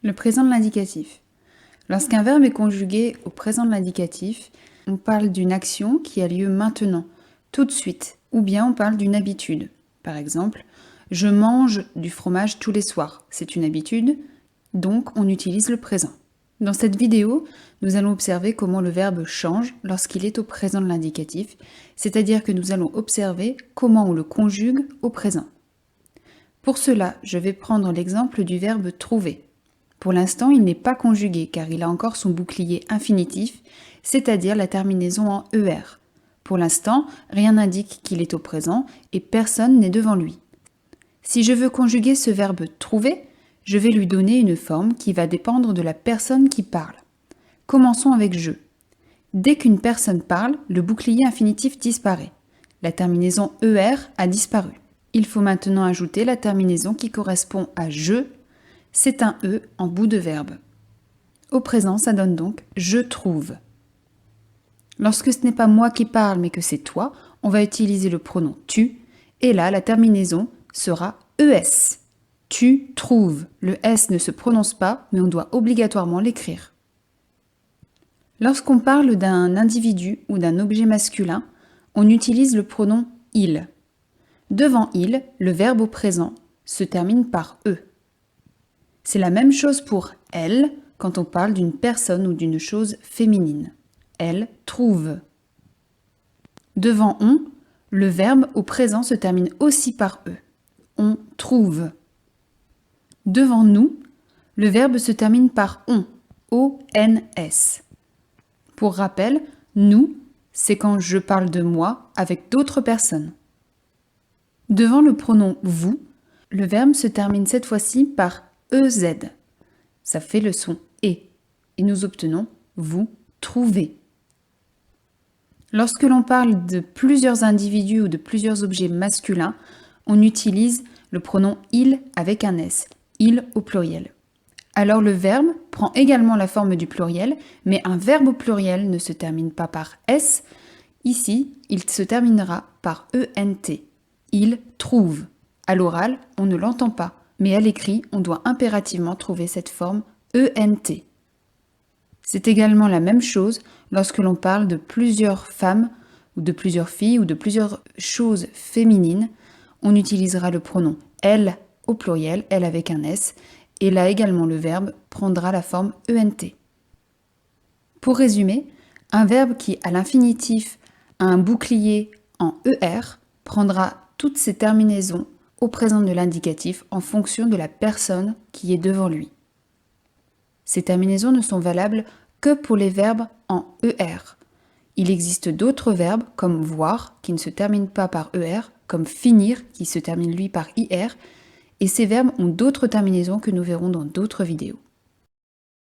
Le présent de l'indicatif. Lorsqu'un verbe est conjugué au présent de l'indicatif, on parle d'une action qui a lieu maintenant, tout de suite, ou bien on parle d'une habitude. Par exemple, je mange du fromage tous les soirs. C'est une habitude, donc on utilise le présent. Dans cette vidéo, nous allons observer comment le verbe change lorsqu'il est au présent de l'indicatif, c'est-à-dire que nous allons observer comment on le conjugue au présent. Pour cela, je vais prendre l'exemple du verbe trouver. Pour l'instant, il n'est pas conjugué car il a encore son bouclier infinitif, c'est-à-dire la terminaison en ER. Pour l'instant, rien n'indique qu'il est au présent et personne n'est devant lui. Si je veux conjuguer ce verbe trouver, je vais lui donner une forme qui va dépendre de la personne qui parle. Commençons avec je. Dès qu'une personne parle, le bouclier infinitif disparaît. La terminaison ER a disparu. Il faut maintenant ajouter la terminaison qui correspond à je. C'est un E en bout de verbe. Au présent, ça donne donc « je trouve ». Lorsque ce n'est pas moi qui parle mais que c'est toi, on va utiliser le pronom « tu » et là, la terminaison sera « ES ». Tu trouves. Le S ne se prononce pas, mais on doit obligatoirement l'écrire. Lorsqu'on parle d'un individu ou d'un objet masculin, on utilise le pronom « il ». Devant « il », le verbe au présent se termine par « e ». C'est la même chose pour « elle » quand on parle d'une personne ou d'une chose féminine. Elle trouve. Devant « on », le verbe au présent se termine aussi par « e ». On trouve. Devant nous, le verbe se termine par « on », O-N-S. Pour rappel, nous, c'est quand je parle de moi avec d'autres personnes. Devant le pronom « vous », le verbe se termine cette fois-ci par EZ. Ça fait le son « et » et nous obtenons « vous trouvez ». Lorsque l'on parle de plusieurs individus ou de plusieurs objets masculins, on utilise le pronom « il » avec un S, « il » au pluriel. Alors le verbe prend également la forme du pluriel, mais un verbe au pluriel ne se termine pas par « s ». Ici, il se terminera par « ent ». Il trouve. À l'oral, on ne l'entend pas, mais à l'écrit, on doit impérativement trouver cette forme ENT. C'est également la même chose lorsque l'on parle de plusieurs femmes, ou de plusieurs filles, ou de plusieurs choses féminines. On utilisera le pronom elle au pluriel, elle avec un S, et là également le verbe prendra la forme ENT. Pour résumer, un verbe qui, à l'infinitif, a un bouclier en ER, prendra toutes ses terminaisons au présent de l'indicatif en fonction de la personne qui est devant lui. Ces terminaisons ne sont valables que pour les verbes en ER. Il existe d'autres verbes comme voir qui ne se terminent pas par ER, comme finir qui se termine lui par IR, et ces verbes ont d'autres terminaisons que nous verrons dans d'autres vidéos.